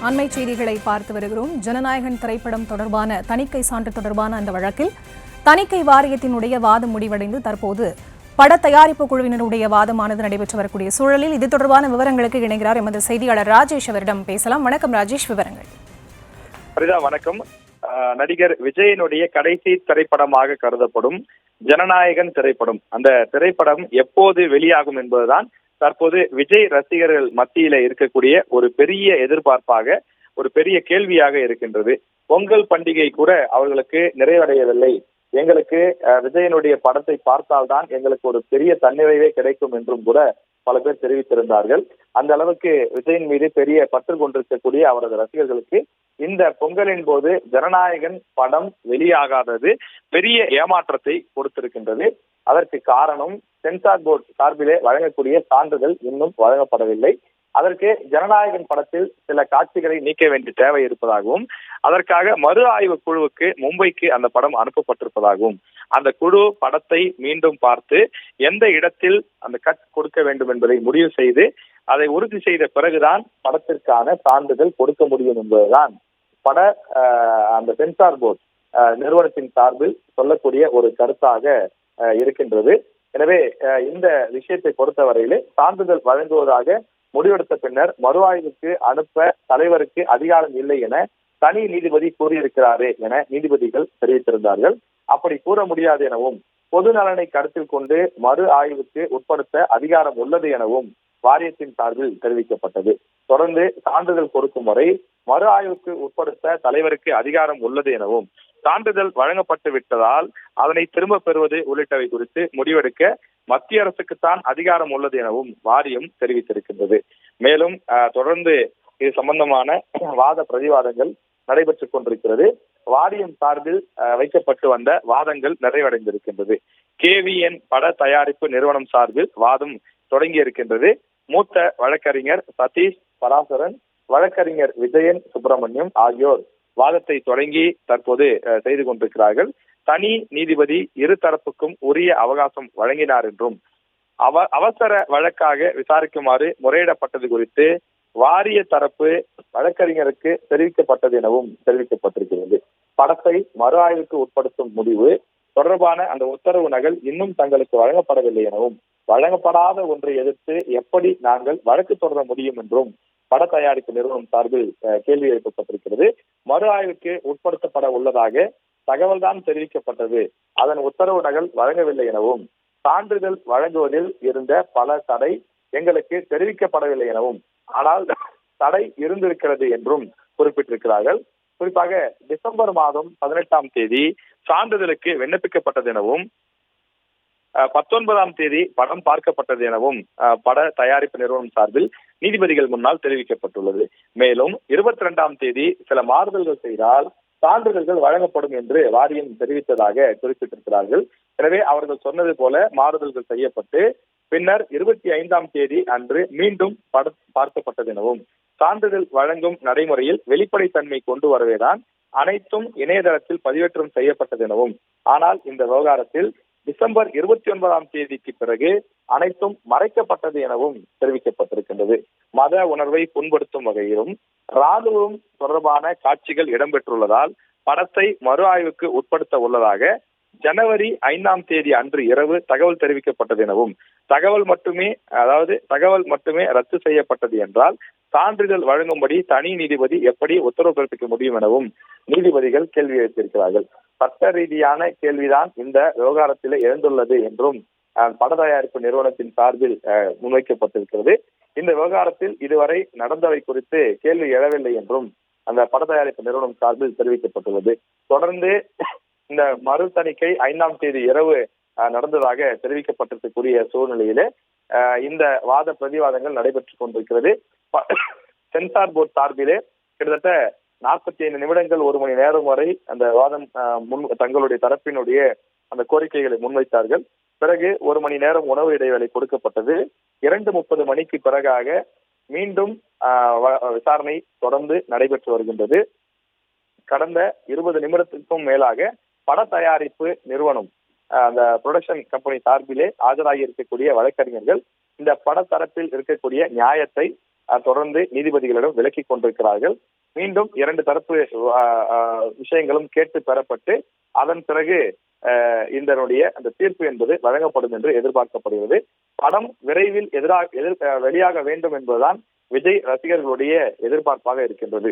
அண்மை செய்திகளை பார்த்து வருகிறோம். ஜனநாயகன் திரைப்படம் தொடர்பான தணிக்கை சான்று தொடர்பான அந்த வழக்கில் தணிக்கை வாரியத்தினுடைய வாதம் முடிவடைந்து தற்போது பட தயாரிப்பு குழுவினருடைய வாதமானது நடைபெற்று வரக்கூடிய சூழலில் இது தொடர்பான விவரங்களுக்கு இணைகிறார் எமது செய்தியாளர் ராஜேஷ். அவரிடம் பேசலாம். வணக்கம் ராஜேஷ், விவரங்கள். வணக்கம். நடிகர் விஜயனுடைய கடைசி திரைப்படமாக கருதப்படும் ஜனநாயகன் திரைப்படம், அந்த திரைப்படம் எப்போது வெளியாகும் என்பதுதான் தற்போது விஜய் ரசிகர்கள் மத்தியில இருக்கக்கூடிய ஒரு பெரிய எதிர்பார்ப்பாக, ஒரு பெரிய கேள்வியாக இருக்கின்றது. பொங்கல் பண்டிகை கூட அவர்களுக்கு நிறைவடையவில்லை. எங்களுக்கு விஜயனுடைய படத்தை பார்த்தால்தான் எங்களுக்கு ஒரு பெரிய தன்னிறைவே கிடைக்கும் என்றும் கூட பல பேர் தெரிவித்திருந்தார்கள். அந்த அளவுக்கு விஜயின் மீது பெரிய பற்று கொண்டிருக்கக்கூடிய அவரது ரசிகர்களுக்கு இந்த பொங்கலின் போது ஜனநாயகன் படம் வெளியாகாதது பெரிய ஏமாற்றத்தை கொடுத்திருக்கின்றது. அதற்கு காரணம் சென்சார் போர்டு சார்பிலே வழங்கக்கூடிய சான்றிதழ் இன்னும் வழங்கப்படவில்லை. அதற்கு ஜனநாயகன் படத்தில் சில காட்சிகளை நீக்க வேண்டிய தேவை இருப்பதாகவும், அதற்காக மறு ஆய்வு குழுவுக்கு மும்பைக்கு அந்த படம் அனுப்பப்பட்டிருப்பதாகவும், அந்த குழு படத்தை மீண்டும் பார்த்து எந்த இடத்தில் அந்த கட் கொடுக்க வேண்டும் என்பதை முடிவு செய்து அதை உறுதி செய்த பிறகுதான் படத்திற்கான சான்றிதழ் கொடுக்க முடியும் என்பதுதான் பட அந்த சென்சார் போர்டு நிறுவனத்தின் சார்பில் சொல்லக்கூடிய ஒரு கருத்தாக இருக்கின்றது. எனவே இந்த விஷயத்தை பொறுத்தவரையிலே சான்றிதழ் வழங்குவதாக முடிவெடுத்த பின்னர் மறு ஆய்வுக்கு அனுப்ப தலைவருக்கு அதிகாரம் இல்லை என தனி நீதிபதி கூறியிருக்கிறாரே என நீதிபதிகள் தெரிவித்திருந்தார்கள். அப்படி கூற முடியாது எனவும், பொது நலனை கருத்தில் கொண்டு மறு ஆய்வுக்கு உட்படுத்த அதிகாரம் உள்ளது எனவும் வாரியத்தின் சார்பில் தெரிவிக்கப்பட்டது. தொடர்ந்து சான்றிதழ் கொடுக்கும் வரை மறு ஆய்வுக்கு உட்படுத்த தலைவருக்கு அதிகாரம் உள்ளது எனவும், சான்றிதழ் வழங்கப்பட்டு விட்டதால் அதனை திரும்ப பெறுவது உள்ளிட்டவை குறித்து முடிவெடுக்க மத்திய அரசுக்குத்தான் அதிகாரம் உள்ளது எனவும் வாரியம் தெரிவித்திருக்கின்றது. மேலும் தொடர்ந்து இது சம்பந்தமான வாத பிரதிவாதங்கள் நடைபெற்றுக் கொண்டிருக்கிறது. வாரியம் சார்பில் வைக்கப்பட்டு வந்த வாதங்கள் நிறைவடைந்திருக்கின்றது. KVN பட தயாரிப்பு நிறுவனம் சார்பில் வாதம் தொடங்கி இருக்கின்றது. மூத்த வழக்கறிஞர் சதீஷ் பராசரன், வழக்கறிஞர் விஜயன் சுப்பிரமணியம் ஆகியோர் வாதத்தை தொடங்கி தற்போது செய்து கொண்டிருக்கிறார்கள். தனி நீதிபதி இரு தரப்புக்கும் உரிய அவகாசம் வழங்கினார் என்றும், அவசர வழக்காக விசாரிக்குமாறு முறையிடப்பட்டது குறித்து வாரிய தரப்பு வழக்கறிஞருக்கு தெரிவிக்கப்பட்டது எனவும் தெரிவிக்கப்பட்டிருக்கிறது. படத்தை மறு ஆய்வுக்கு உட்படுத்தும் முடிவு தொடர்பான அந்த உத்தரவு நகல் இன்னும் தங்களுக்கு வழங்கப்படவில்லை எனவும், வழங்கப்படாத ஒன்றை எதிர்த்து எப்படி நாங்கள் வழக்கு தொடர முடியும் என்றும் பட தயாரிப்பு நிறுவனம் சார்பில் கேள்வி எழுப்பப்பட்டிருக்கிறது. மறு ஆய்வுக்கு உட்படுத்தப்பட உள்ளதாக தகவல் தான் தெரிவிக்கப்பட்டது. அதன் உத்தரவு நகல் வழங்கவில்லை எனவும், சான்றிதழ் வழங்குவதில் இருந்த பல தடை எங்களுக்கு தெரிவிக்கப்படவில்லை எனவும், ஆனால் தடை இருந்திருக்கிறது என்றும் குறிப்பிட்டிருக்கிறார்கள். குறிப்பாக டிசம்பர் மாதம் 18ஆம் தேதி சான்றிதழுக்கு விண்ணப்பிக்கப்பட்டது எனவும், 19ஆம் தேதி படம் பார்க்கப்பட்டது எனவும் பட தயாரிப்பு நிறுவனம் சார்பில் நீதிபதிகள் முன்னால் தெரிவிக்கப்பட்டுள்ளது. மேலும் 22ஆம் தேதி சில மாறுதல்கள் செய்தால் சான்றிதழ்கள் வழங்கப்படும் என்று வாரியம் தெரிவித்ததாக குறிப்பிட்டிருக்கிறார்கள். எனவே அவர்கள் சொன்னது போல மாறுதல்கள் செய்யப்பட்டு பின்னர் 25ஆம் தேதி அன்று மீண்டும் படம் பார்க்கப்பட்டது எனவும், சான்றிதழ் வழங்கும் நடைமுறையில் வெளிப்படைத்தன்மை கொண்டு வரவேதான் அனைத்தும் இணையதளத்தில் பதிவேற்றம் செய்யப்பட்டது எனவும், ஆனால் இந்த விவகாரத்தில் டிசம்பர் 29ஆம் தேதிக்கு பிறகு அனைத்தும் மறைக்கப்பட்டது எனவும் தெரிவிக்கப்பட்டிருக்கின்றது. மத உணர்வை புண்படுத்தும் வகையிலும் ராணுவம் தொடர்பான காட்சிகள் இடம்பெற்றுள்ளதால் படத்தை மறு ஆய்வுக்கு உட்படுத்த உள்ளதாக ஜனவரி 5ஆம் தேதி அன்று இரவு தகவல் தெரிவிக்கப்பட்டது எனவும், தகவல் மட்டுமே ரத்து செய்யப்பட்டது என்றால் சான்றிதழ் வழங்கும்படி தனி நீதிபதி எப்படி உத்தரவு பிறப்பிக்க முடியும் எனவும் நீதிபதிகள் கேள்வி எழுப்பியிருக்கிறார்கள். சட்ட ரீதியான கேள்விதான் இந்த விவகாரத்தில் எழுந்துள்ளது என்றும் பட தயாரிப்பு நிறுவனத்தின் சார்பில் முன்வைக்கப்பட்டிருக்கிறது. இந்த விவகாரத்தில் இதுவரை நடந்தவை குறித்து கேள்வி எழவில்லை என்றும் அந்த பட தயாரிப்பு நிறுவனம் சார்பில் தெரிவிக்கப்பட்டுள்ளது. தொடர்ந்து இந்த மறு தணிக்கை 5ஆம் தேதி இரவு நடந்ததாக தெரிவிக்கப்பட்டிருக்கக்கூடிய சூழ்நிலையிலே இந்த வாத பிரதிவாதங்கள் நடைபெற்றுக் கொண்டிருக்கிறது. சென்சார் போர்டு சார்பிலே கிட்டத்தட்ட 45 நிமிடங்கள் 1 மணி நேரம் வரை அந்த வாதம் தங்களுடைய தரப்பினுடைய அந்த கோரிக்கைகளை முன்வைத்தார்கள். பிறகு 1 மணி நேரம் உணவு இடைவேளை கொடுக்கப்பட்டது. 2:30 மணிக்கு பிறகாக மீண்டும் விசாரணை தொடர்ந்து நடைபெற்று வருகின்றது. கடந்த 20 நிமிடத்திற்கும் மேலாக பட தயாரிப்பு நிறுவனம் அந்த புரொடக்ஷன் கம்பெனி சார்பிலே ஆஜராகி இருக்கக்கூடிய வழக்கறிஞர்கள் இந்த பட தரப்பில் இருக்கக்கூடிய நியாயத்தை தொடர்ந்து நீதிபதிகளிடம் விலக்கிக் கொண்டிருக்கிறார்கள். மீண்டும் 2 தரப்பு விஷயங்களும் கேட்டு பெறப்பட்டு அதன் பிறகு இதனுடைய அந்த தீர்ப்பு என்பது வழங்கப்படும் என்று எதிர்பார்க்கப்படுகிறது. படம் விரைவில் வெளியாக வேண்டும் என்பதுதான் விஜய் ரசிகர்களுடைய எதிர்பார்ப்பாக இருக்கின்றது.